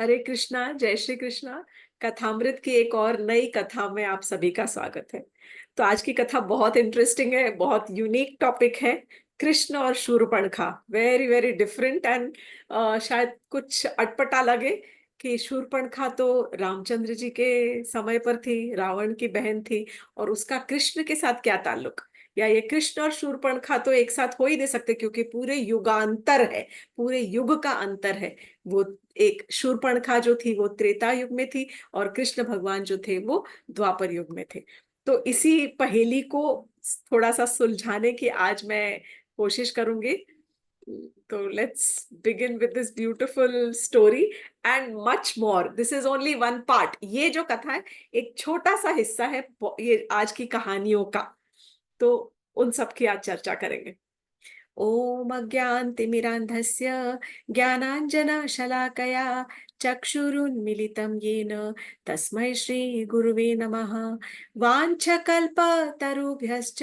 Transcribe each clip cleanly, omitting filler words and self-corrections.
हरे कृष्णा, जय श्री कृष्णा। कथामृत की एक और नई कथा में आप सभी का स्वागत है। तो आज की कथा बहुत इंटरेस्टिंग है, बहुत यूनिक टॉपिक है। कृष्ण और Shurpanakha, very very different and शायद कुछ अटपटा लगे कि शूर्पणखा तो रामचंद्र जी के समय पर थी, रावण की बहन थी, और उसका कृष्ण के साथ क्या ताल्लुक। या ये कृष्ण और शूर्पणखा तो एक साथ हो ही नहीं सकते, क्योंकि पूरे युगांतर है, पूरे युग का अंतर है। वो एक शूर्पणखा जो थी वो त्रेता युग में थी, और कृष्ण भगवान जो थे वो द्वापर युग में थे। तो इसी पहेली को थोड़ा सा सुलझाने की आज मैं कोशिश करूंगी। तो let's begin with this beautiful story and much more. This is only one part. ये जो कथा है एक छोटा सा हिस्सा है ये आज की कहानियों का। तो उन सब की आज चर्चा करेंगे। ॐ अज्ञानतिमिरान्धस्य ज्ञानाञ्जनशलाकया चक्षुरुन्मिलितं येन तस्मै श्रीगुरुवे नमः। वाञ्छकल्पतरुभ्यश्च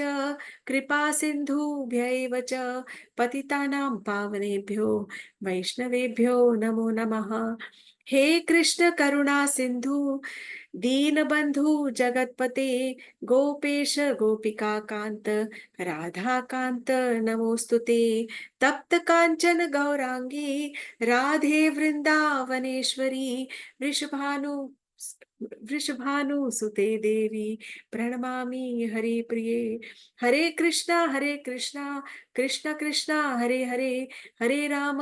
कृपासिन्धुभ्य एव च पतितानां पावनेभ्यो वैष्णवेभ्यो नमो नमः। हे कृष्ण करुणा सिन्धु दीनबन्धु जगत्पते गोपेश गोपिका कान्त राधा कांत नमोस्तुते। तप्त कांचन गौरांगी राधे वृंदावनेश्वरी वृषभानु वृषभानुसुते देवी प्रणमामि हरि प्रिये। हरे कृष्णा कृष्ण कृष्णा हरे हरे, हरे राम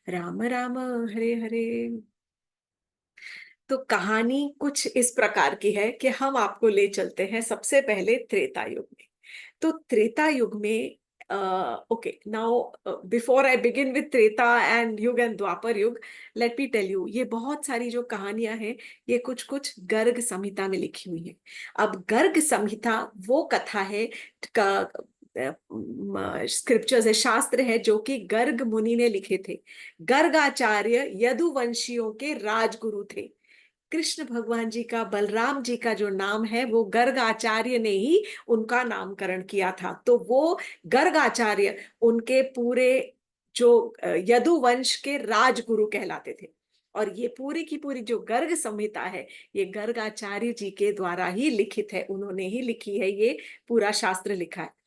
राम राम हरे हरे। तो कहानी कुछ इस प्रकार की है कि हम आपको ले चलते हैं सबसे पहले त्रेता युग में। तो त्रेता युग में okay, now before I begin with Treta and युग एंड द्वापर युग, लेट मी टेल यू, ये बहुत सारी जो कहानियां हैं ये कुछ कुछ गर्ग संहिता में लिखी हुई हैं। अब गर्ग संहिता वो कथा है का स्क्रिप्चर्स है, शास्त्र है, जो कि गर्ग मुनि ने लिखे थे। गर्गाचार्य यदुवंशियों के राजगुरु थे। कृष्ण भगवान जी का, बलराम जी का जो नाम है वो गर्गाचार्य ने ही उनका नामकरण किया था। तो वो गर्गाचार्य उनके पूरे जो यदुवंश के राजगुरु कहलाते थे। और ये पूरी की पूरी जो गर्ग संहिता है ये गर्गाचार्य जी के द्वारा ही लिखित है, उन्होंने ही लिखी है, ये पूरा शास्त्र लिखा है।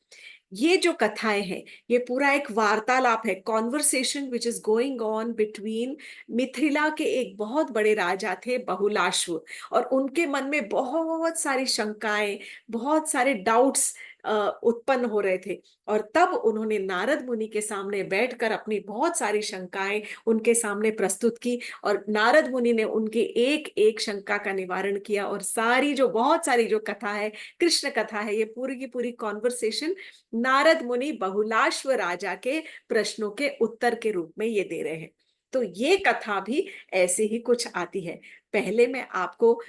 ये जो कथाएं हैं ये पूरा एक वार्तालाप है, conversation which is going on between Mithila के एक बहुत बड़े राजा थे बहुलाश्व, और उनके मन में बहुत सारी शंकाएं, बहुत सारे डाउट्स उत्पन्न हो रहे थे। और तब उन्होंने नारद मुनि के सामने बैठकर अपनी बहुत सारी शंकाएं उनके सामने प्रस्तुत की, और नारद मुनि ने उनके एक एक शंका का निवारण किया। और सारी जो बहुत सारी जो कथा है, कृष्ण कथा है, ये पूरी की पूरी कॉन्वर्सेशन नारद मुनि बहुलाश्व राजा के प्रश्नों के उत्तर के रूप में ये दे रहे हैं। तो ये कथा भी ऐसे ही कुछ आती है। पहले मैं आपको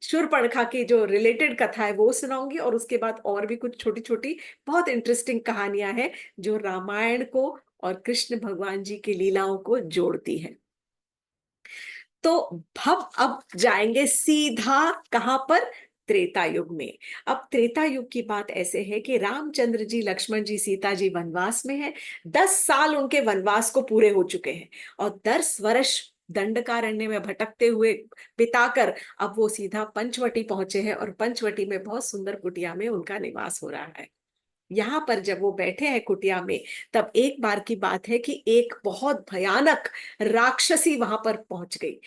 शूर्पणखा की जो रिलेटेड कथा है वो सुनाऊंगी, और उसके बाद और भी कुछ छोटी छोटी बहुत इंटरेस्टिंग कहानियां हैं जो रामायण को और कृष्ण भगवान जी की लीलाओं को जोड़ती है। तो हम अब जाएंगे सीधा कहां पर, त्रेता युग में। अब त्रेता युग की बात ऐसे है कि रामचंद्र जी, लक्ष्मण जी, सीता जी वनवास में हैं। 10 साल उनके वनवास को पूरे हो चुके हैं, और 10 वर्ष दंडकारण्य में भटकते हुए बिताकर अब वो सीधा पंचवटी पहुंचे हैं, और पंचवटी में बहुत सुंदर कुटिया में उनका निवास हो रहा है। यहाँ पर जब वो बैठे हैं कुटिया में, तब एक बार की बात है कि एक बहुत भयानक राक्षसी वहां पर पहुंच गई।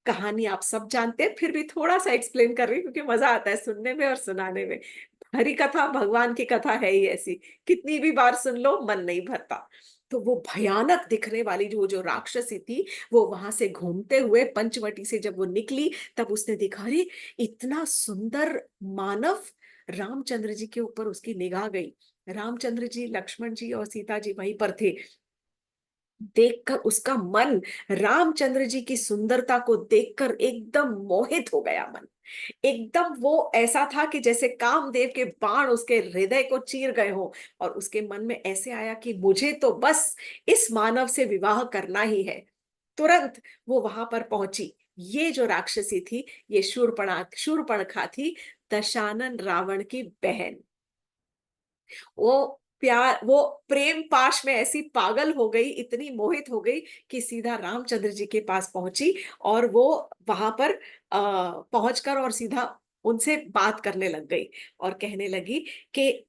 कहानी आप सब जानते हैं, फिर भी थोड़ा सा एक्सप्लेन कर रही हूँ क्योंकि मजा आता है सुनने में और सुनाने में। हरी कथा भगवान की कथा है ही ऐसी, कितनी भी बार सुन लो मन नहीं भरता। तो वो भयानक दिखने वाली जो जो राक्षसी थी, वो वहां से घूमते हुए पंचवटी से जब वो निकली, तब उसने देखा, अरे इतना सुंदर मानव। रामचंद्र जी के ऊपर उसकी निगाह गई। रामचंद्र जी, लक्ष्मण जी और सीता जी वहीं पर थे। देखकर उसका मन रामचंद्र जी की सुंदरता को देखकर एकदम मोहित हो गया। मन एकदम वो ऐसा था कि जैसे कामदेव के बाण उसके हृदय को चीर गए हो, और उसके मन में ऐसे आया कि मुझे तो बस इस मानव से विवाह करना ही है। तुरंत वो वहां पर पहुंची। ये जो राक्षसी थी ये शूर्पणखा थी, दशानन रावण की बहन। वो प्यार, वो प्रेम पाश में ऐसी पागल हो गई, इतनी मोहित हो गई कि सीधा रामचंद्र जी के पास पहुंची, और वो वहां पर पहुंचकर और सीधा उनसे बात करने लग गई और कहने लगी कि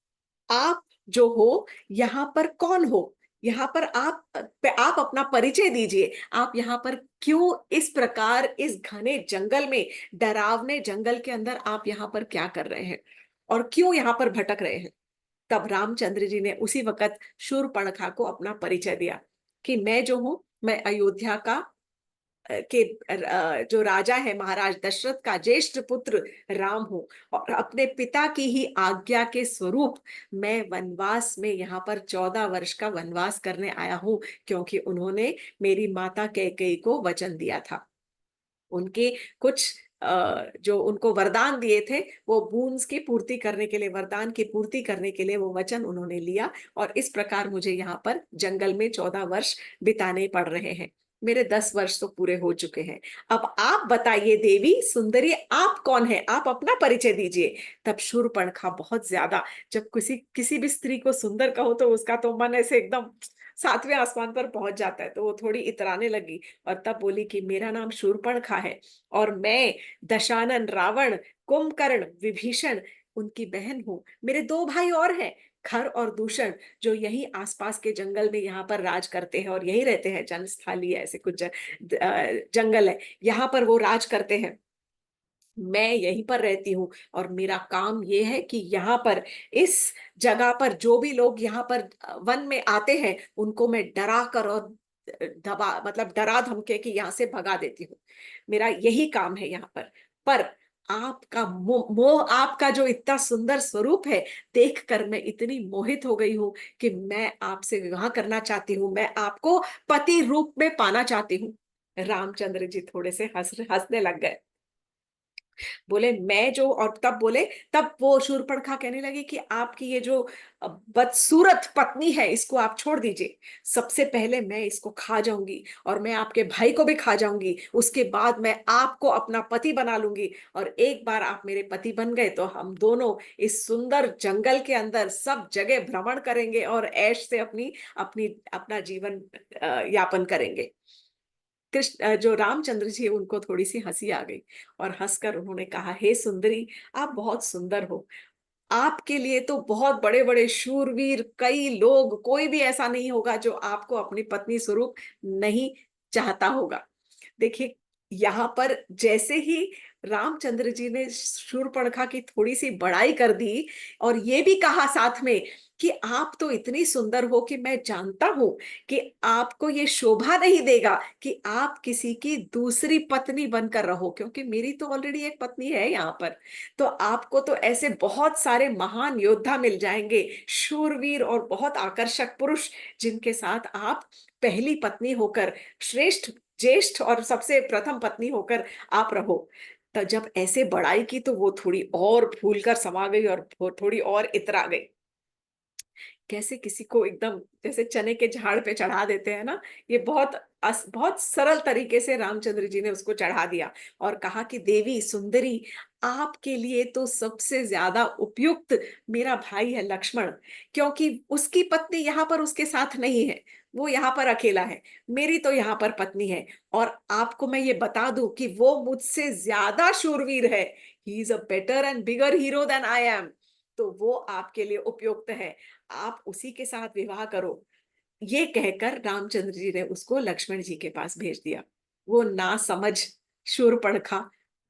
आप जो हो यहाँ पर कौन हो, यहाँ पर आप अपना परिचय दीजिए, आप यहाँ पर क्यों इस प्रकार इस घने जंगल में, डरावने जंगल के अंदर आप यहाँ पर क्या कर रहे हैं और क्यों यहाँ पर भटक रहे हैं। तब रामचंद्र जी ने उसी वक्त शूर्पणखा को अपना परिचय दिया कि मैं जो हूं, मैं अयोध्या का जो राजा है, महाराज दशरथ का ज्येष्ठ पुत्र राम हूं, और अपने पिता की ही आज्ञा के स्वरूप मैं वनवास में यहाँ पर 14 वर्ष का वनवास करने आया हूं, क्योंकि उन्होंने मेरी माता कैकेयी को वचन दिया था। उनके कुछ जो उनको वरदान दिए थे, वो बूंस की पूर्ति करने के लिए, वरदान की पूर्ति करने के लिए वो वचन उन्होंने लिया, और इस प्रकार मुझे यहाँ पर जंगल में 14 वर्ष बिताने पड़ रहे हैं। मेरे 10 वर्ष तो पूरे हो चुके हैं। अब आप बताइए देवी सुंदरी, आप कौन है, आप अपना परिचय दीजिए। तब शूर्पणखा बहुत ज्यादा, जब किसी किसी भी स्त्री को सुंदर कहो तो उसका तो मन ऐसे एकदम 7वें आसमान पर पहुंच जाता है, तो वो थोड़ी इतराने लगी और तब बोली कि मेरा नाम शूर्पणखा है, और मैं दशानन, रावण, कुंभकर्ण, विभीषण उनकी बहन हूँ। मेरे 2 भाई और हैं, खर और दूषण, जो यही आसपास के जंगल में यहाँ पर राज करते हैं और यही रहते हैं। जनस्थली है, ऐसे कुछ जंगल है, यहाँ पर वो राज करते हैं। मैं यहीं पर रहती हूँ, और मेरा काम ये है कि यहाँ पर, इस जगह पर जो भी लोग यहाँ पर वन में आते हैं, उनको मैं डरा कर और दबा, मतलब डरा धमके कि यहाँ से भगा देती हूँ। मेरा यही काम है यहाँ पर आपका मोह, आपका जो इतना सुंदर स्वरूप है, देखकर मैं इतनी मोहित हो गई हूँ कि मैं आपसे विवाह करना चाहती हूँ, मैं आपको पति रूप में पाना चाहती हूँ। रामचंद्र जी थोड़े से हंसने लग गए, बोले मैं जो, और तब बोले, तब वो शूर्पणखा कहने लगी कि आपकी ये जो बदसूरत पत्नी है, इसको आप छोड़ दीजिए। सबसे पहले मैं इसको खा जाऊंगी, और मैं आपके भाई को भी खा जाऊंगी, उसके बाद मैं आपको अपना पति बना लूंगी, और एक बार आप मेरे पति बन गए तो हम दोनों इस सुंदर जंगल के अंदर सब जगह भ्रमण करेंगे और ऐश से अपनी अपनी अपना जीवन यापन करेंगे। कृष्ण, जो रामचंद्र जी, उनको थोड़ी सी हंसी आ गई, और हंसकर उन्होंने कहा, हे सुंदरी, आप बहुत सुंदर हो, आपके लिए तो बहुत बड़े बड़े शूरवीर, कई लोग, कोई भी ऐसा नहीं होगा जो आपको अपनी पत्नी स्वरूप नहीं चाहता होगा। देखिए, यहाँ पर जैसे ही रामचंद्र जी ने शूर्पणखा की थोड़ी सी बड़ाई कर दी, और ये भी कहा साथ में कि आप तो इतनी सुंदर हो कि मैं जानता हूं कि आपको ये शोभा नहीं देगा कि आप किसी की दूसरी पत्नी बनकर रहो, क्योंकि मेरी तो ऑलरेडी एक पत्नी है यहाँ पर। तो आपको तो ऐसे बहुत सारे महान योद्धा मिल जाएंगे, शूरवीर और बहुत आकर्षक पुरुष, जिनके साथ आप पहली पत्नी होकर, श्रेष्ठ, ज्येष्ठ और सबसे प्रथम पत्नी होकर आप रहो। तो जब ऐसे बड़ाई की तो वो थोड़ी और फूल कर समा गई, और वो थोड़ी और इतरा गई। कैसे किसी को एकदम जैसे चने के झाड़ पे चढ़ा देते हैं ना, ये बहुत सरल तरीके से रामचंद्र जी ने उसको चढ़ा दिया, और कहा कि देवी सुंदरी, आपके लिए तो सबसे ज्यादा उपयुक्त मेरा भाई है लक्ष्मण, क्योंकि उसकी पत्नी यहाँ पर उसके साथ नहीं है, वो यहाँ पर अकेला है, मेरी तो यहाँ पर पत्नी है, और आपको मैं ये बता दूं कि वो मुझसे ज्यादा शूरवीर है। He is a better and bigger hero than I am, तो वो आपके लिए उपयुक्त है, आप उसी के साथ विवाह करो। ये कहकर रामचंद्र जी ने उसको लक्ष्मण जी के पास भेज दिया। वो ना समझ शूर्पणखा,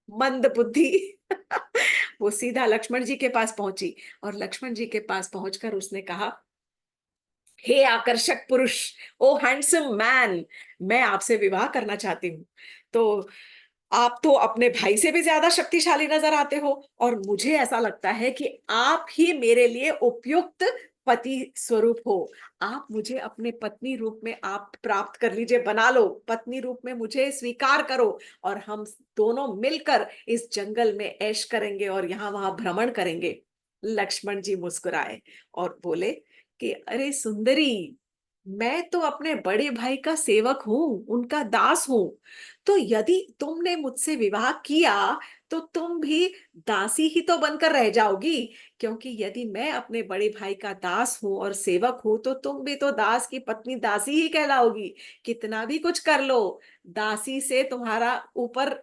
मंद बुद्धि वो सीधा लक्ष्मण जी के पास पहुंची, और लक्ष्मण जी के पास पहुंचकर उसने कहा, हे आकर्षक पुरुष, ओ हैंडसम मैन, मैं आपसे विवाह करना चाहती हूँ। तो आप तो अपने भाई से भी ज्यादा शक्तिशाली नजर आते हो, और मुझे ऐसा लगता है कि आप ही मेरे लिए उपयुक्त पति स्वरूप हो। आप मुझे अपने पत्नी रूप में आप प्राप्त कर लीजिए, बना लो, पत्नी रूप में मुझे स्वीकार करो, और हम दोनों मिलकर इस जंगल में ऐश करेंगे और यहाँ वहां भ्रमण करेंगे। लक्ष्मण जी मुस्कुराए और बोले कि अरे सुंदरी, मैं तो अपने बड़े भाई का सेवक हूं, उनका दास हूं, तो यदि तुमने मुझसे विवाह किया तो तुम भी दासी ही तो बनकर रह जाओगी, क्योंकि यदि मैं अपने बड़े भाई का दास हूं और सेवक हूं तो तुम भी तो दास की पत्नी दासी ही कहलाओगी। कितना भी कुछ कर लो, दासी से तुम्हारा ऊपर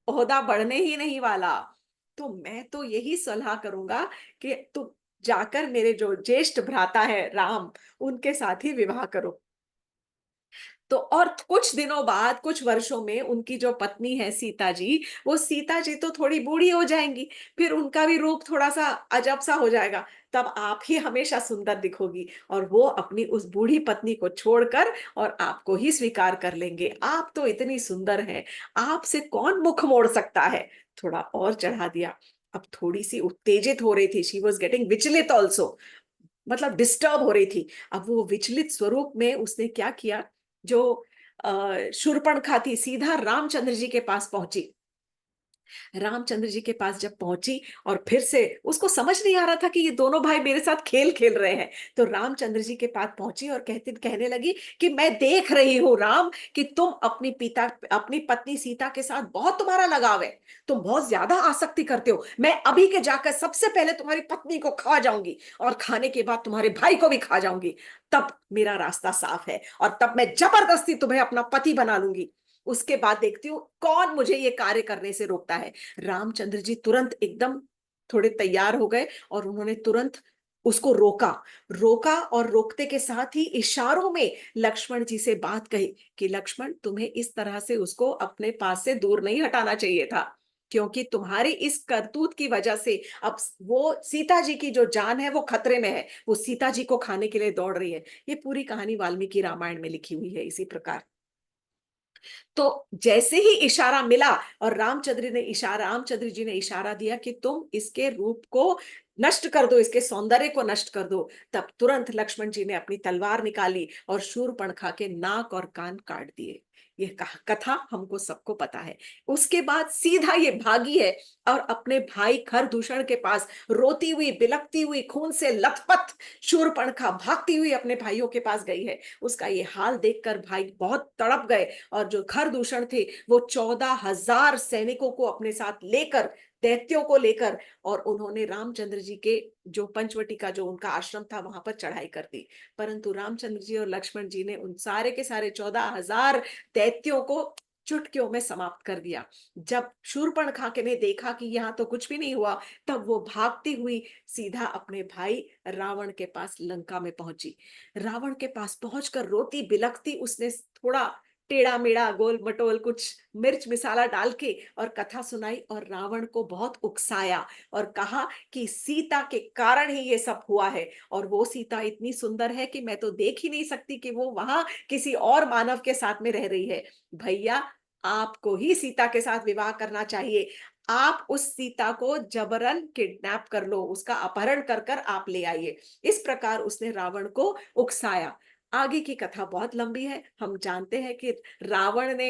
ओहदा बढ़ने ही नहीं वाला। तो मैं तो यही सलाह करूंगा कि तुम जाकर मेरे जो ज्येष्ठ भ्राता है राम, उनके साथ ही विवाह करो। तो और कुछ दिनों बाद, कुछ वर्षों में उनकी जो पत्नी है सीता जी, वो सीता जी तो थोड़ी बूढ़ी हो जाएंगी, फिर उनका भी रूप थोड़ा सा अजब सा हो जाएगा। तब आप ही हमेशा सुंदर दिखोगी और वो अपनी उस बूढ़ी पत्नी को छोड़कर और आपको ही स्वीकार कर लेंगे। आप तो इतनी सुंदर हैं, आपसे कौन मुख मोड़ सकता है। थोड़ा और चढ़ा दिया। अब थोड़ी सी उत्तेजित हो रही थी, शी वॉज गेटिंग विचलित ऑल्सो, मतलब डिस्टर्ब हो रही थी। अब वो विचलित स्वरूप में उसने क्या किया, जो शूर्पणखा थी सीधा रामचंद्र जी के पास पहुंची। रामचंद्र जी के पास जब पहुंची और फिर से उसको समझ नहीं आ रहा था कि ये दोनों भाई मेरे साथ खेल खेल रहे हैं, तो रामचंद्र जी के पास पहुंची और कहने लगी कि मैं देख रही हूं राम कि तुम अपनी पत्नी सीता के साथ बहुत तुम्हारा लगाव है, तुम बहुत ज्यादा आसक्ति करते हो। मैं अभी के जाकर सबसे पहले तुम्हारी पत्नी को खा जाऊंगी और खाने के बाद तुम्हारे भाई को भी खा जाऊंगी, तब मेरा रास्ता साफ है और तब मैं जबरदस्ती तुम्हें अपना पति बना लूंगी। उसके बाद देखती हूँ कौन मुझे ये कार्य करने से रोकता है। रामचंद्र जी तुरंत एकदम थोड़े तैयार हो गए और उन्होंने तुरंत उसको रोका। रोका और रोकते के साथ ही इशारों में लक्ष्मण जी से बात कही कि लक्ष्मण, तुम्हें इस तरह से उसको अपने पास से दूर नहीं हटाना चाहिए था, क्योंकि तुम्हारी इस करतूत की वजह से अब वो सीता जी की जो जान है वो खतरे में है, वो सीता जी को खाने के लिए दौड़ रही है। ये पूरी कहानी वाल्मीकि रामायण में लिखी हुई है इसी प्रकार। तो जैसे ही इशारा मिला और रामचंद्र जी ने इशारा दिया कि तुम इसके रूप को नष्ट कर दो, इसके सौंदर्य को नष्ट कर दो, तब तुरंत लक्ष्मण जी ने अपनी तलवार निकाली और शूर्पणखा के नाक और कान काट दिए। यह कथा हमको सबको पता है। उसके बाद सीधा ये भागी है और अपने भाई खरदूषण के पास रोती हुई, बिलखती हुई, खून से लथपथ शूर्पणखा भागती हुई अपने भाइयों के पास गई है। उसका ये हाल देखकर भाई बहुत तड़प गए और जो खरदूषण थे वो 14,000 सैनिकों को अपने साथ लेकर, दैत्यों को लेकर, और उन्होंने रामचंद्र जी के जो पंचवटी का जो उनका आश्रम था वहां पर चढ़ाई कर दी। परंतु रामचंद्र जी और लक्ष्मण जी ने उन सारे के सारे 14,000 दैत्यों को चुटकियों में समाप्त कर दिया। जब शूर्पणखा ने देखा कि यहाँ तो कुछ भी नहीं हुआ, तब वो भागती हुई सीधा अपने भाई रावण के पास लंका में पहुंची। रावण के पास पहुंचकर रोती बिलखती उसने थोड़ा टेढ़ा मेढ़ा गोल मटोल कुछ मिर्च मिसाला डाल के और कथा सुनाई और रावण को बहुत उकसाया और कहा कि सीता के कारण ही ये सब हुआ है, और वो सीता इतनी सुंदर है कि मैं तो देख ही नहीं सकती कि वो वहां किसी और मानव के साथ में रह रही है। भैया, आपको ही सीता के साथ विवाह करना चाहिए। आप उस सीता को जबरन किडनैप कर लो, उसका अपहरण कर कर आप ले आइए। इस प्रकार उसने रावण को उकसाया। आगे की कथा बहुत लंबी है। हम जानते हैं कि रावण ने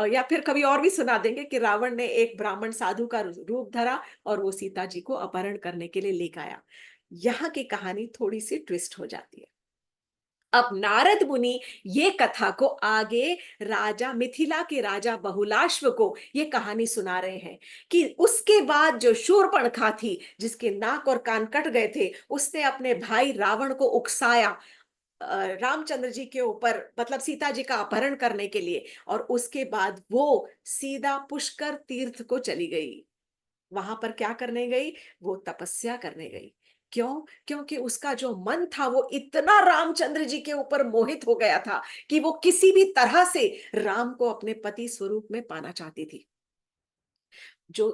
या फिर कभी और भी सुना देंगे कि रावण ने एक ब्राह्मण साधु का रूप धरा और वो सीता जी को अपहरण करने के लिए लेकर आया। यहाँ की कहानी थोड़ी सी ट्विस्ट हो जाती है। अब नारद मुनि ये कथा को आगे राजा मिथिला के राजा बहुलाश्व को ये कहानी सुना रहे हैं कि उसके बाद जो शूर्पणखा थी, जिसके नाक और कान कट गए थे, उसने अपने भाई रावण को उकसाया रामचंद्र जी के ऊपर, मतलब सीता जी का अपहरण करने के लिए, और उसके बाद वो सीधा पुष्कर तीर्थ को चली गई। वहां पर क्या करने गई? वो तपस्या करने गई। क्यों? क्योंकि उसका जो मन था वो इतना रामचंद्र जी के ऊपर मोहित हो गया था कि वो किसी भी तरह से राम को अपने पति स्वरूप में पाना चाहती थी। जो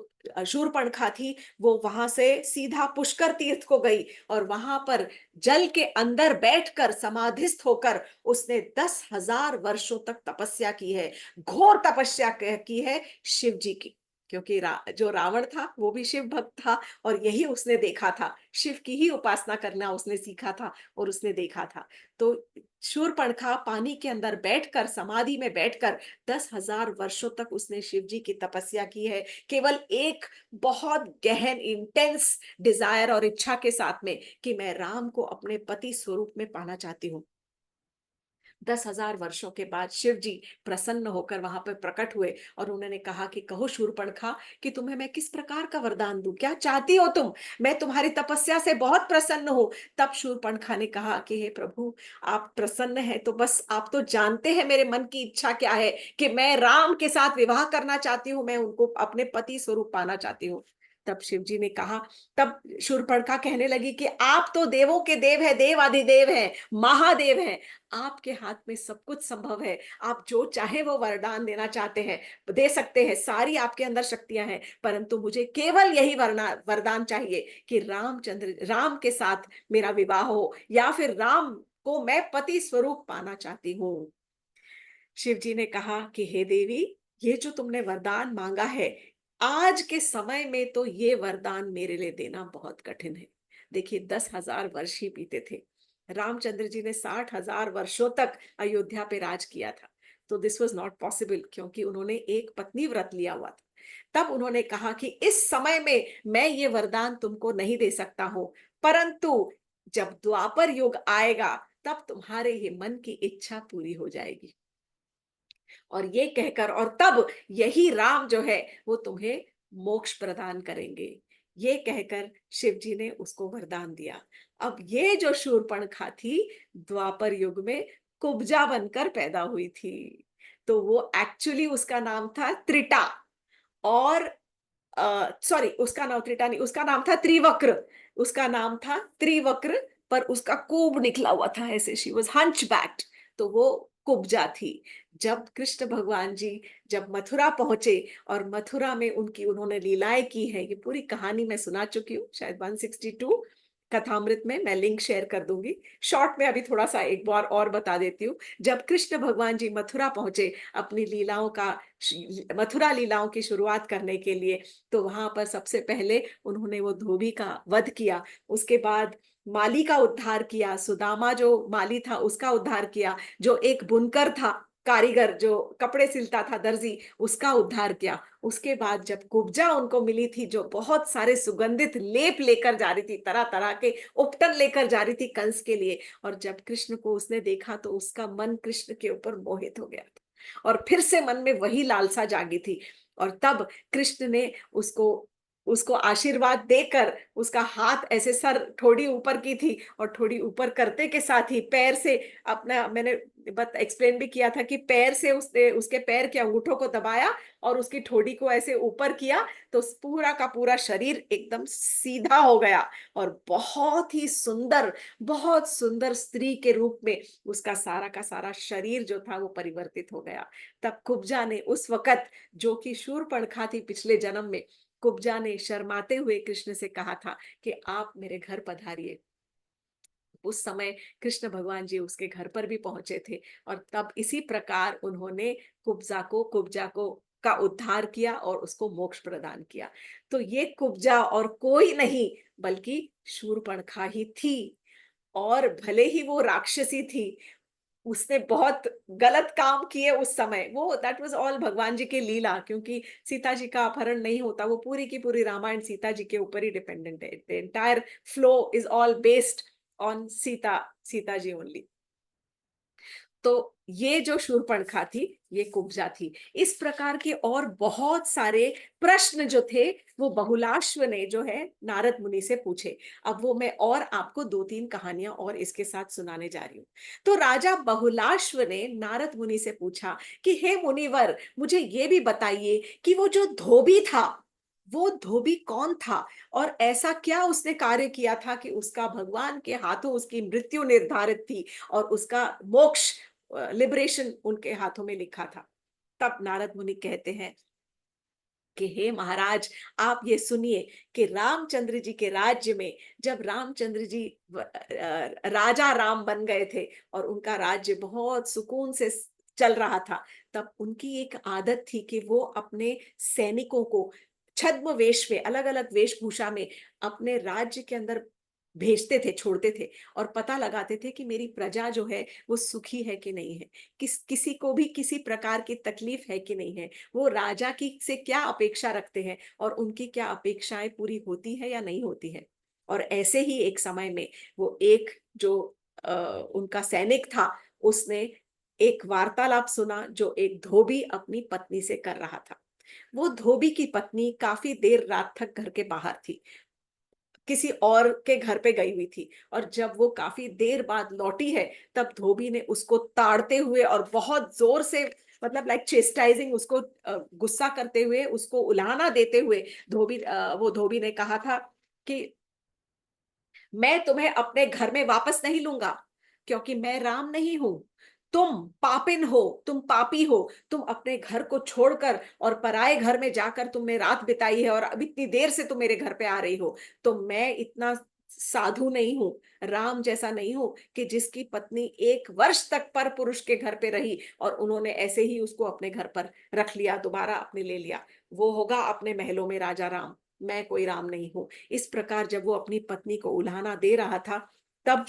शूर्पणखा थी वो वहां से सीधा पुष्कर तीर्थ को गई और वहां पर जल के अंदर बैठकर समाधिस्थ होकर उसने 10,000 वर्षों तक तपस्या की है, घोर तपस्या की है शिव जी की। क्योंकि जो रावण था वो भी शिव भक्त था और यही उसने देखा था, शिव की ही उपासना करना उसने सीखा था और उसने देखा था। तो शूर्पणखा पानी के अंदर बैठकर, समाधि में बैठकर 10,000 वर्षों तक उसने शिव जी की तपस्या की है, केवल एक बहुत गहन इंटेंस डिजायर और इच्छा के साथ में कि मैं राम को अपने पति स्वरूप में पाना चाहती हूँ। 10,000 वर्षों के बाद शिव जी प्रसन्न होकर वहां पर प्रकट हुए और उन्होंने कहा कि कहो शूर्पणखा कि तुम्हें मैं किस प्रकार का वरदान दूं, क्या चाहती हो तुम, मैं तुम्हारी तपस्या से बहुत प्रसन्न हूं। तब शूर्पणखा ने कहा कि हे प्रभु, आप प्रसन्न हैं तो बस आप तो जानते हैं मेरे मन की इच्छा क्या है, कि मैं राम के साथ विवाह करना चाहती हूँ, मैं उनको अपने पति स्वरूप पाना चाहती हूँ। तब शिव जी ने कहा, तब शूर्पणखा कहने लगी कि आप तो देवों के देव है, देवाधिदेव है, महादेव है, आपके हाथ में सब कुछ संभव है, आप जो चाहे वो वरदान देना चाहते हैं दे सकते हैं, सारी आपके अंदर शक्तियां हैं, परंतु मुझे केवल यही वरदान चाहिए कि राम के साथ मेरा विवाह हो, या फिर राम को मैं पति स्वरूप पाना चाहती हूँ। शिव जी ने कहा कि हे देवी, ये जो तुमने वरदान मांगा है, आज के समय में तो ये वरदान मेरे लिए देना बहुत कठिन है। देखिए, 10,000 वर्ष ही बीते थे, रामचंद्र जी ने 60,000 वर्षों तक अयोध्या पे राज किया था, तो दिस वॉज नॉट पॉसिबल, क्योंकि उन्होंने एक पत्नी व्रत लिया हुआ था। तब उन्होंने कहा कि इस समय में मैं ये वरदान तुमको नहीं दे सकता हूं, परंतु जब द्वापर युग आएगा तब तुम्हारे ये मन की इच्छा पूरी हो जाएगी। और ये कहकर, और तब यही राम जो है वो तुम्हें मोक्ष प्रदान करेंगे, ये कहकर शिव जी ने उसको वरदान दिया। अब ये जो शूर्पणखा थी, द्वापर युग में कुब्जा बनकर पैदा हुई थी, तो वो एक्चुअली उसका नाम था त्रिटा, और सॉरी, उसका नाम त्रिटा नहीं, उसका नाम था त्रिवक्र, उसका नाम था त्रिवक्र, पर उसका कोब निकला हुआ था ऐसे, शी वाज हंचबैक्ड, तो वो कुब्जा थी। जब कृष्ण भगवान जी जब मथुरा पहुंचे और मथुरा में उनकी उन्होंने लीलाएं की है, ये पूरी कहानी मैं सुना चुकी हूँ शायद 162 कथामृत में, मैं लिंक शेयर कर दूंगी, शॉर्ट में अभी थोड़ा सा एक बार और बता देती हूँ। जब कृष्ण भगवान जी मथुरा पहुंचे अपनी लीलाओं का, मथुरा लीलाओं की शुरुआत करने के लिए, तो वहां पर सबसे पहले उन्होंने वो धोबी का वध किया, उसके बाद माली का उद्धार किया, सुदामा जो माली था उसका उद्धार किया, जो एक बुनकर था, कारीगर जो कपड़े सिलता था, दर्जी, उसका उद्धार किया। उसके बाद जब कुब्जा उनको मिली थी, जो बहुत सारे सुगंधित लेप लेकर जा रही थी, तरह तरह के उपटन लेकर जा रही थी कंस के लिए, और जब कृष्ण को उसने देखा तो उसका मन कृष्ण के ऊपर मोहित हो गया था, और फिर से मन में वही लालसा जागी थी, और तब कृष्ण ने उसको उसको आशीर्वाद देकर, उसका हाथ ऐसे, सर थोड़ी ऊपर की थी, और थोड़ी ऊपर करते के साथ ही पैर से अपना, मैंने बत एक्सप्लेन भी किया था कि पैर से उसने उसके पैर के अंगूठों को दबाया और उसकी ठोड़ी को ऐसे ऊपर किया, तो पूरा का पूरा शरीर एकदम सीधा हो गया, और बहुत ही सुंदर, बहुत सुंदर स्त्री के रूप में उसका सारा का सारा शरीर जो था वो परिवर्तित हो गया। तब कुब्जा ने उस वक्त, जो कि शूर्पणखा थी पिछले जन्म में, कुब्जा ने शर्माते हुए कृष्ण से कहा था कि आप मेरे घर पधारिए। उस समय कृष्ण भगवान जी उसके घर पर भी पहुंचे थे, और तब इसी प्रकार उन्होंने कुब्जा को का उद्धार किया और उसको मोक्ष प्रदान किया। तो ये कुब्जा और कोई नहीं बल्कि शूर्पणखा ही थी, और भले ही वो राक्षसी थी, उसने बहुत गलत काम किए उस समय, वो दैट वाज ऑल भगवान जी की लीला, क्योंकि सीता जी का अपहरण नहीं होता, वो पूरी की पूरी रामायण सीता जी के ऊपर ही डिपेंडेंट है, the entire flow is all based on Sita ji only. तो ये जो शूर्पणखा थी, ये कुब्जा थी। इस प्रकार के और बहुत सारे प्रश्न जो थे, वो बहुलाश्व ने जो है नारद मुनि से पूछे। अब वो मैं और आपको 2-3 कहानियां और इसके साथ सुनाने जा रही हूँ। तो राजा बहुलाश्व ने नारद मुनि से पूछा कि हे मुनिवर, मुझे ये भी बताइए कि वो जो धोबी था, वो धोबी कौन था, और ऐसा क्या उसने कार्य किया था कि उसका भगवान के हाथों उसकी मृत्यु निर्धारित थी, और उसका मोक्ष, लिबरेशन उनके हाथों में लिखा था। तब नारद मुनि कहते हैं कि हे महाराज, आप ये सुनिए कि रामचंद्र जी के राज्य में, जब रामचंद्र जी राजा राम बन गए थे और उनका राज्य बहुत सुकून से चल रहा था, तब उनकी एक आदत थी कि वो अपने सैनिकों को छद्म वेश में, अलग अलग वेशभूषा में अपने राज्य के अंदर भेजते थे, छोड़ते थे, और पता लगाते थे कि मेरी प्रजा जो है वो सुखी है कि नहीं है, किसी को भी किसी प्रकार की तकलीफ है कि नहीं है, वो राजा की से क्या अपेक्षा रखते हैं, और उनकी क्या अपेक्षाएं पूरी होती है या नहीं होती है। और ऐसे ही एक समय में वो एक जो उनका सैनिक था, उसने एक वार्तालाप सुना जो एक धोबी अपनी पत्नी से कर रहा था। वो धोबी की पत्नी काफी देर रात तक घर के बाहर थी, किसी और के घर पे गई हुई थी, और जब वो काफी देर बाद लौटी है तब धोबी ने उसको ताड़ते हुए और बहुत जोर से, मतलब लाइक चेस्टाइजिंग, उसको गुस्सा करते हुए, उसको उलाहना देते हुए वो धोबी ने कहा था कि मैं तुम्हें अपने घर में वापस नहीं लूंगा, क्योंकि मैं राम नहीं हूं। तुम पापिन हो, तुम पापी हो, तुम अपने घर को छोड़कर और पराये घर में जाकर तुमने रात बिताई है, और अब इतनी देर से तुम मेरे घर पे आ रही हो। तो मैं इतना साधु नहीं हूं, राम जैसा नहीं हूं कि जिसकी पत्नी 1 वर्ष तक पर पुरुष के घर पे रही और उन्होंने ऐसे ही उसको अपने घर पर रख लिया, दोबारा अपने ले लिया। वो होगा अपने महलों में राजा राम, मैं कोई राम नहीं हूं। इस प्रकार जब वो अपनी पत्नी को उल्हाना दे रहा था, तब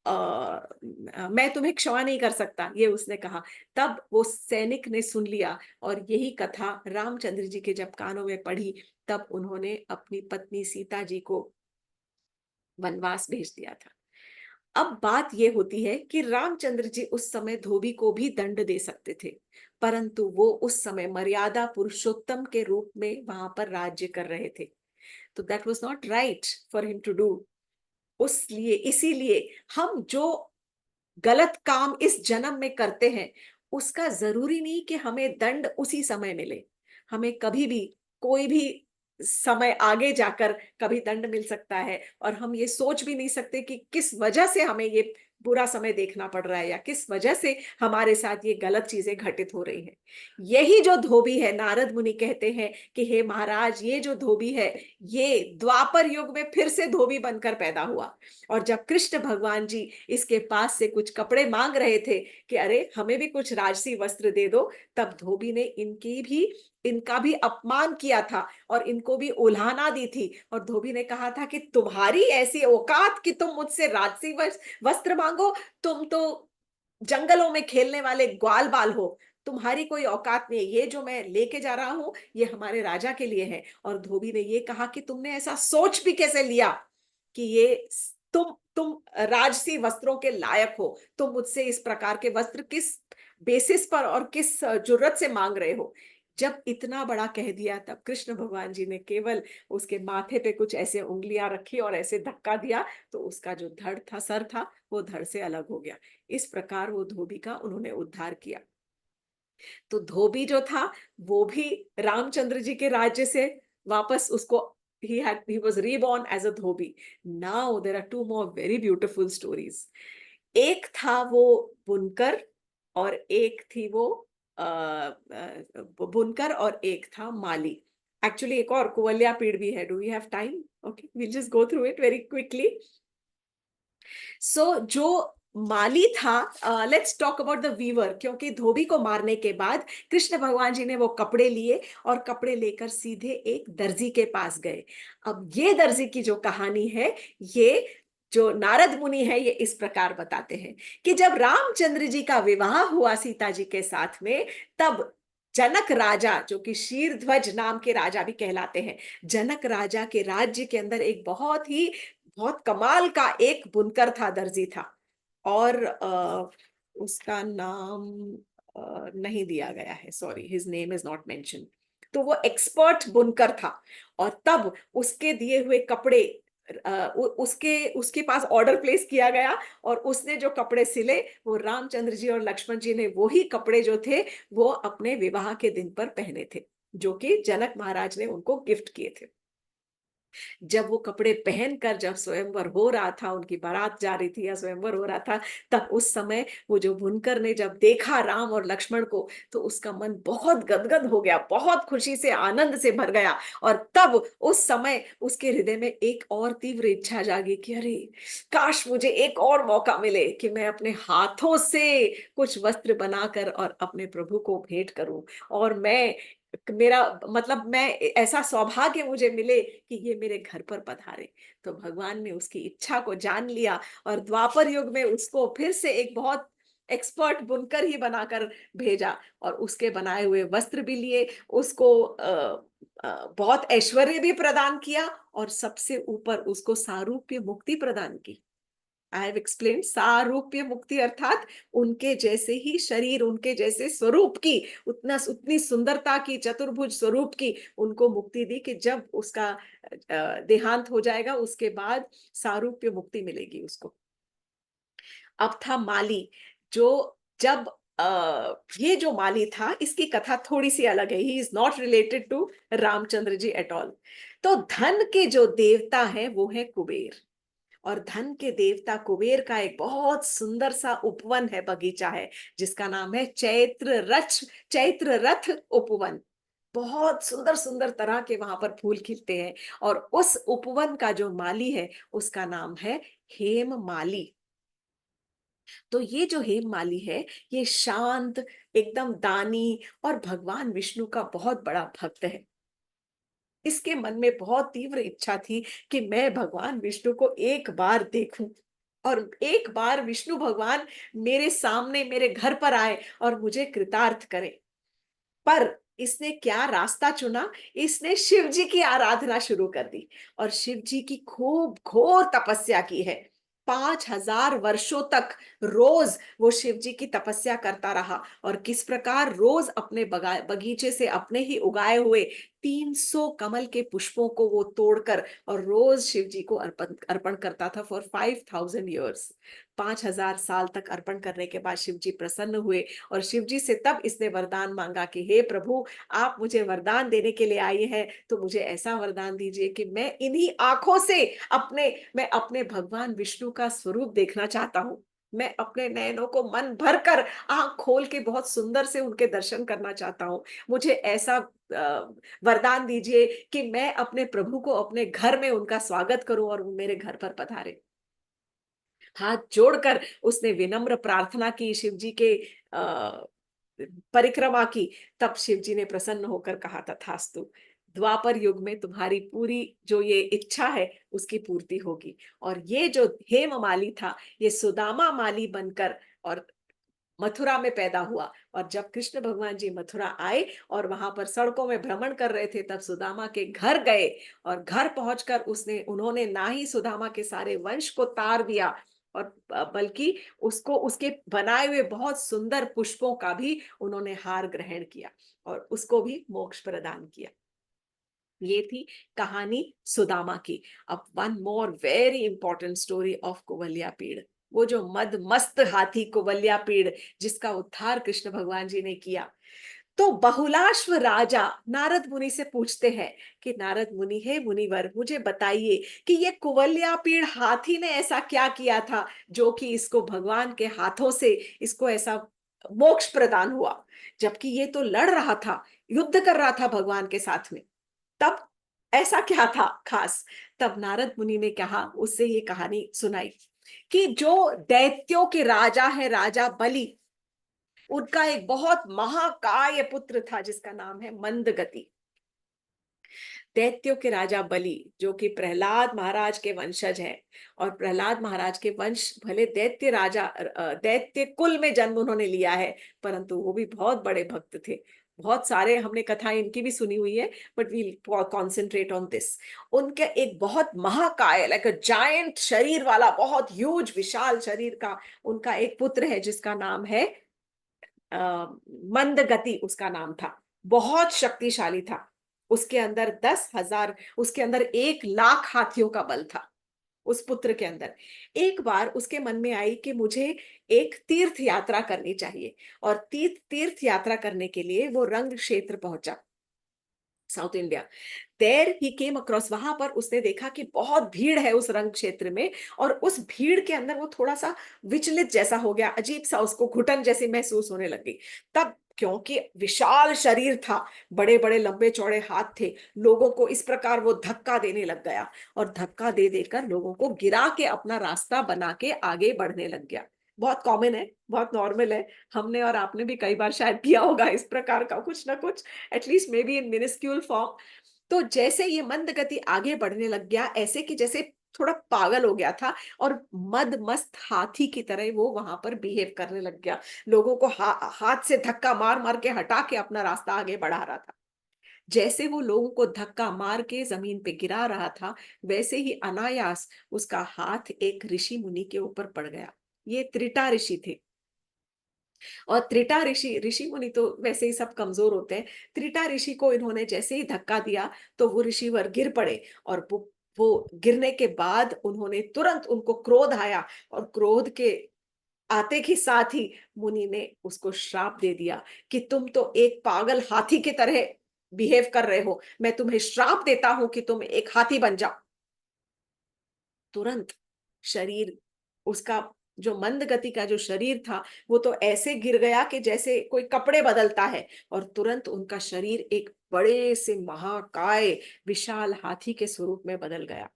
मैं तुम्हें क्षमा नहीं कर सकता, ये उसने कहा। तब वो सैनिक ने सुन लिया, और यही कथा रामचंद्र जी के जब कानों में पड़ी, तब उन्होंने अपनी पत्नी सीता जी को वनवास भेज दिया था। अब बात ये होती है कि रामचंद्र जी उस समय धोबी को भी दंड दे सकते थे, परंतु वो उस समय मर्यादा पुरुषोत्तम के रूप में वहां पर राज्य कर रहे थे। तो that was not right for him to do. उसलिए इसीलिए हम जो गलत काम इस जन्म में करते हैं, उसका जरूरी नहीं कि हमें दंड उसी समय मिले। हमें कभी भी, कोई भी समय आगे जाकर कभी दंड मिल सकता है, और हम ये सोच भी नहीं सकते कि किस वजह से हमें ये बुरा समय देखना पड़ रहा है, या किस वजह से हमारे साथ ये गलत चीजें घटित हो रही हैं। यही जो धोबी है, नारद मुनि कहते हैं कि हे महाराज, ये जो धोबी है, ये द्वापर युग में फिर से धोबी बनकर पैदा हुआ। और जब कृष्ण भगवान जी इसके पास से कुछ कपड़े मांग रहे थे कि अरे हमें भी कुछ राजसी वस्त्र दे दो, तब धोबी ने इनका भी अपमान किया था और इनको भी उल्हाना दी थी। और धोबी ने कहा था कि तुम्हारी ऐसी औकात कि तुम मुझसे राजसी वस्त्र मांगो, तुम तो जंगलों में खेलने वाले ग्वाल बाल हो, तुम्हारी कोई औकात नहीं है। ये जो मैं लेके जा रहा हूं, ये हमारे राजा के लिए है। और धोबी ने ये कहा कि तुमने ऐसा सोच भी कैसे लिया कि ये तुम राजसी वस्त्रों के लायक हो, तुम मुझसे इस प्रकार के वस्त्र किस बेसिस पर और किस जुर्रत से मांग रहे हो। जब इतना बड़ा कह दिया, तब कृष्ण भगवान जी ने केवल उसके माथे पे कुछ ऐसे उंगलियां रखी और ऐसे धक्का दिया, तो उसका जो धड़ था, सर था, वो धड़ से अलग हो गया। इस प्रकार वो धोबी का उन्होंने उद्धार किया। तो धोबी जो था, वो भी रामचंद्र जी के राज्य से वापस उसको, he was reborn as a Dhobi. Now there are two more very beautiful stories। एक था वो बुनकर, और एक थी वो बुनकर, और एक था माली। एक्चुअली एक और कुवल्या पीड़ भी है। Do we have time? Okay, we'll just go through it very quickly। So जो माली था, let's talk about the weaver, क्योंकि धोबी को मारने के बाद कृष्ण भगवान जी ने वो कपड़े लिए और कपड़े लेकर सीधे एक दर्जी के पास गए। अब ये दर्जी की जो कहानी है, ये जो नारद मुनि है, ये इस प्रकार बताते हैं कि जब रामचंद्र जी का विवाह हुआ सीता जी के साथ में, तब जनक राजा, जो कि शीरध्वज नाम के राजा भी कहलाते हैं, जनक राजा के राज्य के अंदर एक बहुत कमाल का एक बुनकर था, दर्जी था। और उसका नाम नहीं दिया गया है, sorry, his name is not mention. तो वो एक्सपर्ट बुनकर था, और तब उसके दिए हुए कपड़े, उसके उसके पास ऑर्डर प्लेस किया गया, और उसने जो कपड़े सिले, वो रामचंद्र जी और लक्ष्मण जी ने वही कपड़े जो थे, वो अपने विवाह के दिन पर पहने थे, जो कि जनक महाराज ने उनको गिफ्ट किए थे। जब वो कपड़े पहनकर जब स्वयंवर हो रहा था, उनकी बारात जा रही थी या स्वयंवर हो रहा था, तब उस समय वो जो बुनकर ने जब देखा राम और लक्ष्मण को, तो उसका मन बहुत गदगद हो गया, बहुत खुशी से, आनंद से भर गया। और तब उस समय उसके हृदय में एक और तीव्र इच्छा जागी कि अरे काश मुझे एक और मौका मिले कि मैं अपने हाथों से कुछ वस्त्र बनाकर और अपने प्रभु को भेंट करूं, और मैं, मेरा मतलब, मैं, ऐसा सौभाग्य मुझे मिले कि ये मेरे घर पर पधारे। तो भगवान ने उसकी इच्छा को जान लिया, और द्वापर युग में उसको फिर से एक बहुत एक्सपर्ट बुनकर ही बनाकर भेजा, और उसके बनाए हुए वस्त्र भी लिए, उसको बहुत ऐश्वर्य भी प्रदान किया, और सबसे ऊपर उसको सारूप्य मुक्ति प्रदान की। आई हैव एक्सप्लेन सारूप्य मुक्ति अर्थात उनके जैसे ही शरीर, उनके जैसे स्वरूप की, उतनी सुंदरता की, चतुर्भुज स्वरूप की उनको मुक्ति दी कि जब उसका देहांत हो जाएगा उसके बाद सारूप्य मुक्ति मिलेगी उसको। अब था माली, जो जब ये जो माली था इसकी कथा थोड़ी सी अलग है। He is not related to Ramchandra ji at all. तो धन के जो देवता है वो है कुबेर, और धन के देवता कुबेर का एक बहुत सुंदर सा उपवन है, बगीचा है, जिसका नाम है चैत्र रथ उपवन। बहुत सुंदर सुंदर तरह के वहां पर फूल खिलते हैं, और उस उपवन का जो माली है उसका नाम है हेम माली। तो ये जो हेम माली है, ये शांत, एकदम दानी और भगवान विष्णु का बहुत बड़ा भक्त है। इसके मन में बहुत तीव्र इच्छा थी कि मैं भगवान विष्णु को एक बार देखूं, और एक बार विष्णु भगवान मेरे सामने, मेरे घर पर आए और मुझे कृतार्थ करे। पर इसने क्या रास्ता चुना? इसने शिव जी की आराधना शुरू कर दी, और शिव जी की खूब घोर तपस्या की है। 5,000 वर्षों तक रोज वो शिव जी की तपस्या करता रहा, और किस प्रकार रोज अपने बगीचे से अपने ही उगाए हुए 300 कमल के पुष्पों को वो तोड़कर और रोज शिव जी को अर्पण अर्पण करता था फॉर 5,000 ईयर्स। 5,000 साल तक अर्पण करने के बाद शिव जी प्रसन्न हुए, और शिव जी से तब इसने वरदान मांगा कि हे प्रभु, आप मुझे वरदान देने के लिए आए हैं, तो मुझे ऐसा वरदान दीजिए कि मैं इन्हीं आंखों से मैं अपने भगवान विष्णु का स्वरूप देखना चाहता हूँ। मैं अपने नयनों को मन भर कर आंख खोल के बहुत सुंदर से उनके दर्शन करना चाहता हूँ। मुझे ऐसा वरदान दीजिए कि मैं अपने प्रभु को अपने घर में उनका स्वागत करूं और वो मेरे घर पर पधारे। हाथ जोड़कर उसने विनम्र प्रार्थना की शिव जी के परिक्रमा की। तब शिव जी ने प्रसन्न होकर कहा, तथास्तु, द्वापर युग में तुम्हारी पूरी जो ये इच्छा है उसकी पूर्ति होगी। और ये जो हेम माली था, ये सुदामा माली बनकर और मथुरा में पैदा हुआ। और जब कृष्ण भगवान जी मथुरा आए और वहां पर सड़कों में भ्रमण कर रहे थे, तब सुदामा के घर गए, और घर पहुंचकर उसने उन्होंने ना ही सुदामा के सारे वंश को तार दिया, और बल्कि उसको उसके बनाए हुए बहुत सुंदर पुष्पों का भी उन्होंने हार ग्रहण किया और उसको भी मोक्ष प्रदान किया। ये थी कहानी सुदामा की। अब one more very important story of Kuvalayapida, वो जो मद मस्त हाथी कुवल्या पीड़, जिसका उद्धार कृष्ण भगवान जी ने किया। तो बहुलाश्व राजा नारद मुनि से पूछते हैं कि नारद मुनि, हे मुनिवर, मुझे बताइए कि ये कुवल्या पीड़ हाथी ने ऐसा क्या किया था जो कि इसको भगवान के हाथों से इसको ऐसा मोक्ष प्रदान हुआ, जबकि ये तो लड़ रहा था, युद्ध कर रहा था भगवान के साथ में। तब ऐसा क्या था खास? तब नारद मुनि ने कहा, उससे ये कहानी सुनाई कि जो दैत्यों के राजा है, राजा बलि, उनका एक बहुत महाकाय पुत्र था जिसका नाम है मंदगति। दैत्यों के राजा बलि, जो कि प्रहलाद महाराज के वंशज हैं, और प्रहलाद महाराज के वंश भले दैत्य कुल में जन्म उन्होंने लिया है, परंतु वो भी बहुत बड़े भक्त थे। बहुत सारे हमने कथाएं इनकी भी सुनी हुई है, but we'll concentrate on this. उनके एक बहुत महाकाय, लाइक अ जायंट शरीर वाला, बहुत ह्यूज विशाल शरीर का उनका एक पुत्र है जिसका नाम है मंदगति, उसका नाम था। बहुत शक्तिशाली था। उसके अंदर 10,000, उसके अंदर 1,00,000 हाथियों का बल था उस पुत्र के अंदर। एक बार उसके मन में आई कि मुझे एक तीर्थ यात्रा करनी चाहिए, और तीर्थ यात्रा करने के लिए वो रंग क्षेत्र पहुंचा, South India. There he came across, वहां पर उसने देखा कि बहुत भीड़ है उस रंग क्षेत्र में, और उस भीड़ के अंदर वो थोड़ा सा विचलित जैसा हो गया, अजीब सा उसको घुटन जैसी महसूस होने लगी। तब क्योंकि विशाल शरीर था, बड़े बड़े लंबे चौड़े हाथ थे, लोगों को इस प्रकार वो धक्का देने लग गया, और धक्का दे देकर लोगों को गिरा के अपना रास्ता बना के आगे बढ़ने लग गया। बहुत कॉमन है, बहुत नॉर्मल है। हमने और आपने भी कई बार शायद किया होगा इस प्रकार का कुछ ना कुछ, at least may be in minuscule form. तो जैसे ये मंद गति आगे बढ़ने लग गया, ऐसे कि जैसे थोड़ा पागल हो गया था, और मद मस्त हाथी की तरह वो वहां पर बिहेव करने लग गया, लोगों को हाथ से धक्का मार मार के हटा के अपना रास्ता आगे बढ़ा रहा था। जैसे वो लोगों को धक्का मार के जमीन पे गिरा रहा था, वैसे ही अनायास उसका हाथ एक ऋषि मुनि के ऊपर पड़ गया। ये त्रिटा ऋषि थे। और त्रिटा ऋषि, ऋषि मुनि तो वैसे ही सब कमजोर होते हैं। त्रिटा ऋषि को इन्होंने जैसे ही धक्का दिया तो वो ऋषिवर गिर पड़े। और वो गिरने के बाद उन्होंने तुरंत, उनको क्रोध आया, और क्रोध के आते के साथ ही मुनि ने उसको श्राप दे दिया कि तुम तो एक पागल हाथी की तरह बिहेव कर रहे हो, मैं तुम्हें श्राप देता हूं कि तुम एक हाथी बन जाओ। तुरंत शरीर उसका, जो मंद गति का जो शरीर था, वो तो ऐसे गिर गया कि जैसे कोई कपड़े बदलता है। और तुरंत उनका शरीर एक बड़े से महाकाय विशाल हाथी के स्वरूप में बदल गया।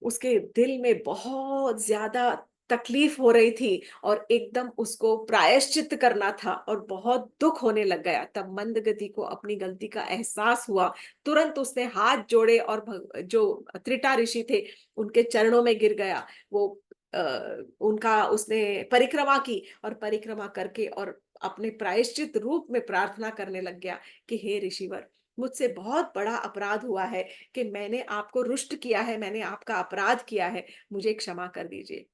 उसके दिल में बहुत ज्यादा तकलीफ हो रही थी, और एकदम उसको प्रायश्चित करना था, और बहुत दुख होने लग गया। तब मंदगति को अपनी गलती का एहसास हुआ। तुरंत उसने हाथ जोड़े और जो त्रिटा ऋषि थे उनके चरणों में गिर गया। वो उनका उसने परिक्रमा की, और परिक्रमा करके और अपने प्रायश्चित रूप में प्रार्थना करने लग गया कि हे ऋषिवर, मुझसे बहुत बड़ा अपराध हुआ है कि मैंने आपको रुष्ट किया है, मैंने आपका अपराध किया है, मुझे क्षमा कर दीजिए।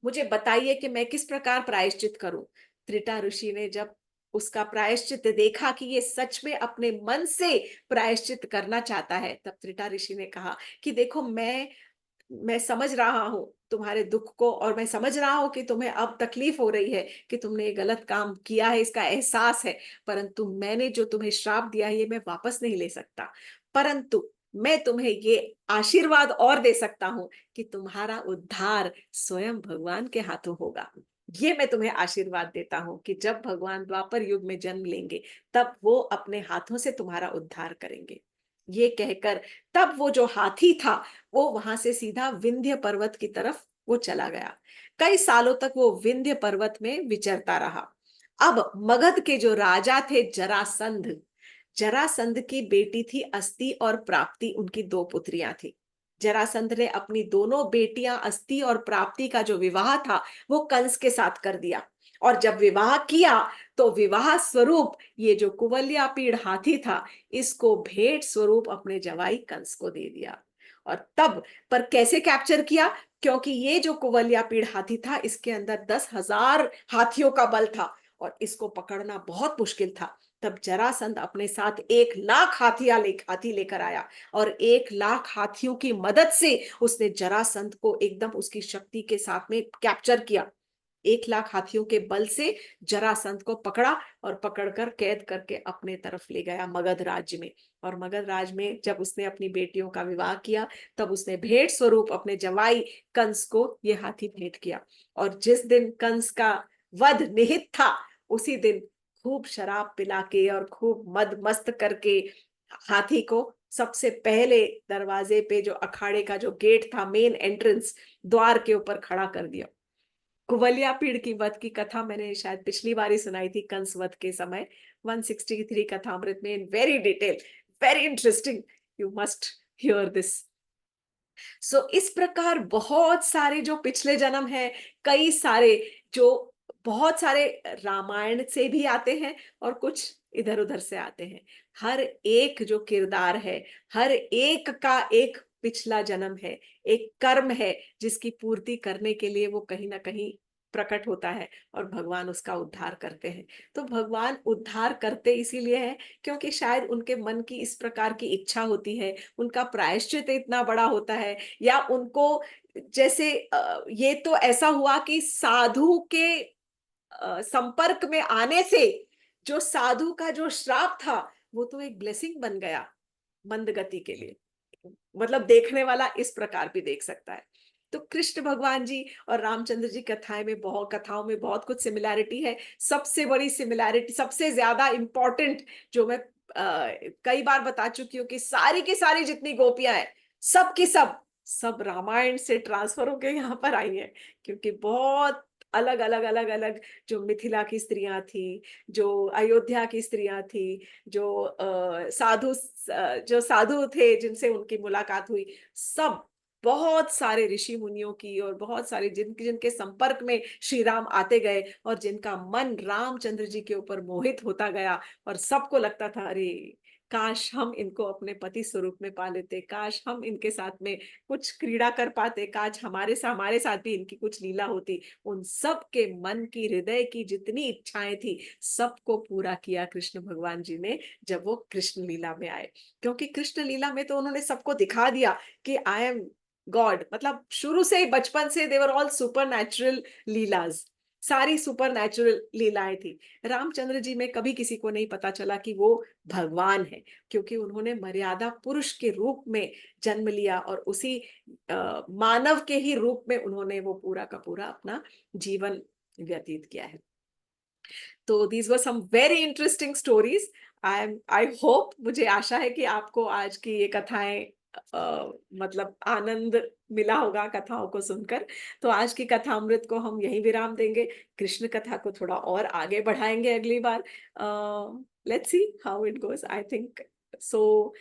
मुझे बताइए कि मैं किस प्रकार प्रायश्चित करूं। त्रिटा ऋषि ने जब उसका प्रायश्चित देखा कि ये सच में अपने मन से प्रायश्चित करना चाहता है, तब त्रिटा ऋषि ने कहा कि देखो, मैं समझ रहा हूं तुम्हारे दुख को, और मैं समझ रहा हूं कि तुम्हें अब तकलीफ हो रही है कि तुमने ये गलत काम किया है, इसका एहसास है। परंतु मैंने जो तुम्हें श्राप दिया है ये मैं वापस नहीं ले सकता। परंतु मैं तुम्हें ये आशीर्वाद और दे सकता हूं कि तुम्हारा उद्धार स्वयं भगवान के हाथों होगा। ये मैं तुम्हें आशीर्वाद देता हूं कि जब भगवान द्वापर युग में जन्म लेंगे, तब वो अपने हाथों से तुम्हारा उद्धार करेंगे। ये कहकर तब वो जो हाथी था, वो वहां से सीधा विंध्य पर्वत की तरफ वो चला गया। कई सालों तक वो विंध्य पर्वत में विचरता रहा। अब मगध के जो राजा थे जरासंध, जरासंध की बेटी थी अस्ति और प्राप्ति, उनकी दो पुत्रियां थी। जरासंध ने अपनी दोनों बेटियां अस्ति और प्राप्ति का जो विवाह था वो कंस के साथ कर दिया। और जब विवाह किया तो विवाह स्वरूप ये जो कुवल्या पीड़ हाथी था, इसको भेंट स्वरूप अपने जवाई कंस को दे दिया। और तब, पर कैसे कैप्चर किया? क्योंकि ये जो कुवल्या पीड़ हाथी था, इसके अंदर 10,000 हाथियों का बल था, और इसको पकड़ना बहुत मुश्किल था। तब जरासंध अपने साथ 1,00,000 हाथी लेकर आया, और 1,00,000 हाथियों की मदद से उसने जरासंध को एकदम उसकी शक्ति के साथ में कैप्चर किया। 1,00,000 हाथियों के बल से जरासंध को पकड़ा, और पकड़कर कैद करके अपने तरफ ले गया मगध राज्य में। और मगध राज्य में जब उसने अपनी बेटियों का विवाह किया, तब उसने भेंट स्वरूप अपने जवाई कंस को ये हाथी भेंट किया। और जिस दिन कंस का वध निहित था, उसी दिन खूब शराब पिला के और खूब मद मस्त करके हाथी को सबसे पहले दरवाजे पे, जो अखाड़े का जो गेट था, मेन एंट्रेंस द्वार के ऊपर खड़ा कर दिया। कुवलिया पीड़ की वध की कथा मैंने शायद पिछली बार ही सुनाई थी, कंस वध के समय 163 कथामृत में, in very detail, very interesting, you must hear this. So इस प्रकार बहुत सारे जो पिछले जन्म है, कई सारे जो, बहुत सारे रामायण से भी आते हैं और कुछ इधर उधर से आते हैं। हर एक जो किरदार है, हर एक का एक पिछला जन्म है, एक कर्म है, जिसकी पूर्ति करने के लिए वो कहीं ना कहीं प्रकट होता है, और भगवान उसका उद्धार करते हैं। तो भगवान उद्धार करते इसीलिए है क्योंकि शायद उनके मन की इस प्रकार की इच्छा होती है, उनका प्रायश्चित इतना बड़ा होता है, या उनको जैसे ये तो ऐसा हुआ कि साधु के संपर्क में आने से जो साधु का जो श्राप था, वो तो एक ब्लेसिंग बन गया मंद गति के लिए। मतलब देखने वाला इस प्रकार भी देख सकता है। तो कृष्ण भगवान जी और रामचंद्र जी कथाओं में बहुत कुछ सिमिलैरिटी है। सबसे बड़ी सिमिलैरिटी, सबसे ज्यादा इंपॉर्टेंट, जो मैं कई बार बता चुकी हूँ कि सारी की सारी जितनी गोपियां हैं, सब की सब रामायण से ट्रांसफर होके यहाँ पर आई है। क्योंकि बहुत अलग अलग अलग अलग, जो मिथिला की स्त्रियां थी, जो अयोध्या की स्त्रियां थी, जो जो साधु थे जिनसे उनकी मुलाकात हुई, सब बहुत सारे ऋषि मुनियों की और बहुत सारे जिनके जिनके संपर्क में श्री राम आते गए और जिनका मन रामचंद्र जी के ऊपर मोहित होता गया, और सबको लगता था अरे काश हम इनको अपने पति स्वरूप में पा लेते, काश हम इनके साथ में कुछ क्रीड़ा कर पाते, काश हमारे साथ भी इनकी कुछ लीला होती। उन सब के मन की, हृदय की जितनी इच्छाएं थी, सबको पूरा किया कृष्ण भगवान जी ने जब वो कृष्ण लीला में आए। क्योंकि कृष्ण लीला में तो उन्होंने सबको दिखा दिया कि आई एम गॉड। मतलब शुरू से ही, बचपन से देवर ऑल सुपर नेचुरल लीलाज, सारी सुपर नेचुरल लीलाएं थी। रामचंद्र जी में कभी किसी को नहीं पता चला कि वो भगवान है, क्योंकि उन्होंने मर्यादा पुरुष के रूप में जन्म लिया और उसी मानव के ही रूप में उन्होंने वो पूरा का पूरा अपना जीवन व्यतीत किया है। तो these were some very interesting stories. I hope, मुझे आशा है कि आपको आज की ये कथाएं मतलब आनंद मिला होगा कथाओं को सुनकर। तो आज की कथामृत को हम यहीं विराम देंगे, कृष्ण कथा को थोड़ा और आगे बढ़ाएंगे अगली बार। Let's see how it goes, I think so.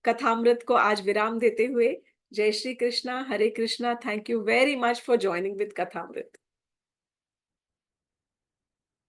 Kathamrit को आज विराम देते हुए, जय Shri Krishna, Hare Krishna, thank you very much for joining with कथामृत।